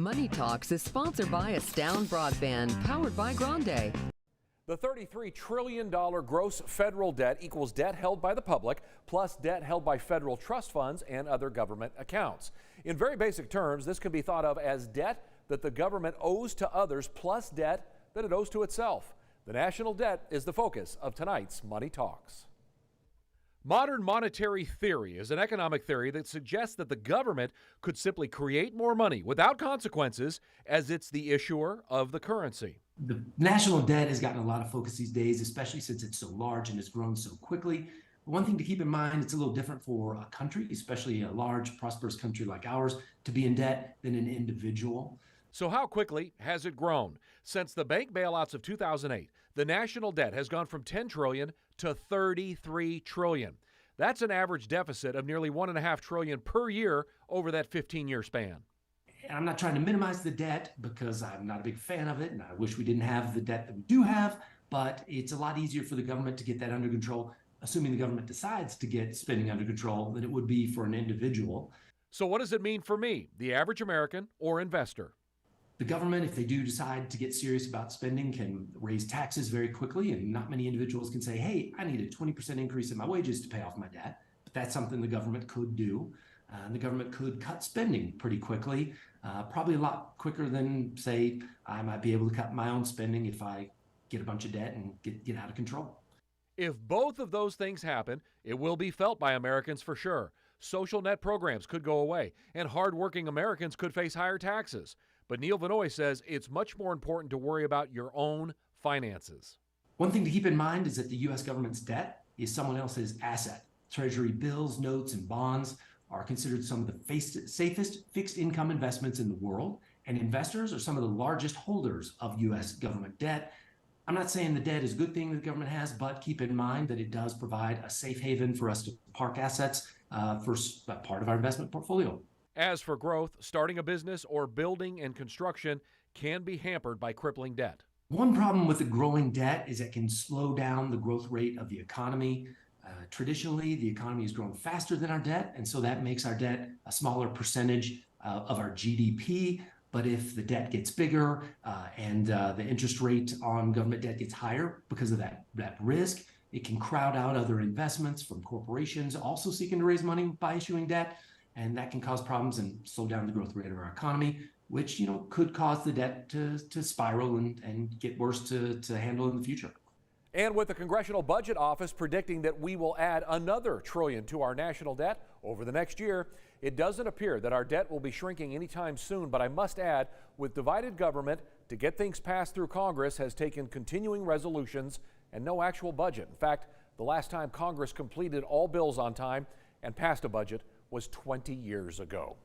Money Talks is sponsored by Astound Broadband, powered by Grande. The $33 trillion gross federal debt equals debt held by the public plus debt held by federal trust funds and other government accounts. In very basic terms, this can be thought of as debt that the government owes to others plus debt that it owes to itself. The national debt is the focus of tonight's Money Talks. Modern monetary theory is an economic theory that suggests that the government could simply create more money without consequences as it's the issuer of the currency. The national debt has gotten a lot of focus these days, especially since it's so large and has grown so quickly. But one thing to keep in mind, it's a little different for a country, especially a large, prosperous country like ours, to be in debt than an individual. So how quickly has it grown? Since the bank bailouts of 2008, the national debt has gone from $10 trillion to $33 trillion. That's an average deficit of nearly $1.5 trillion per year over that 15-year span. And I'm not trying to minimize the debt because I'm not a big fan of it, and I wish we didn't have the debt that we do have, but it's a lot easier for the government to get that under control, assuming the government decides to get spending under control, than it would be for an individual. So what does it mean for me, the average American or investor? The government, if they do decide to get serious about spending, can raise taxes very quickly, and not many individuals can say, hey, I need a 20% increase in my wages to pay off my debt. But that's something the government could do. And the government could cut spending pretty quickly, probably a lot quicker than, say, I might be able to cut my own spending if I get a bunch of debt and get out of control. If both of those things happen, it will be felt by Americans for sure. Social net programs could go away, and hardworking Americans could face higher taxes. But Neil Vinoy says it's much more important to worry about your own finances. One thing to keep in mind is that the U.S. government's debt is someone else's asset. Treasury bills, notes, and bonds are considered some of the safest fixed income investments in the world, and investors are some of the largest holders of U.S. government debt. I'm not saying the debt is a good thing that the government has, but keep in mind that it does provide a safe haven for us to park assets for part of our investment portfolio. As for growth, starting a business or building and construction can be hampered by crippling debt. One problem with the growing debt is it can slow down the growth rate of the economy. Traditionally, the economy has grown faster than our debt, and so that makes our debt a smaller percentage of our GDP. But if the debt gets bigger and the interest rate on government debt gets higher because of that risk, it can crowd out other investments from corporations also seeking to raise money by issuing debt. And that can cause problems and slow down the growth rate of our economy, which could cause the debt to spiral and get worse to handle in the future. And with the Congressional Budget Office predicting that we will add another trillion to our national debt over the next year, it doesn't appear that our debt will be shrinking anytime soon. But I must add, with divided government, to get things passed through Congress has taken continuing resolutions and no actual budget. In fact, the last time Congress completed all bills on time and passed a budget was 20 years ago.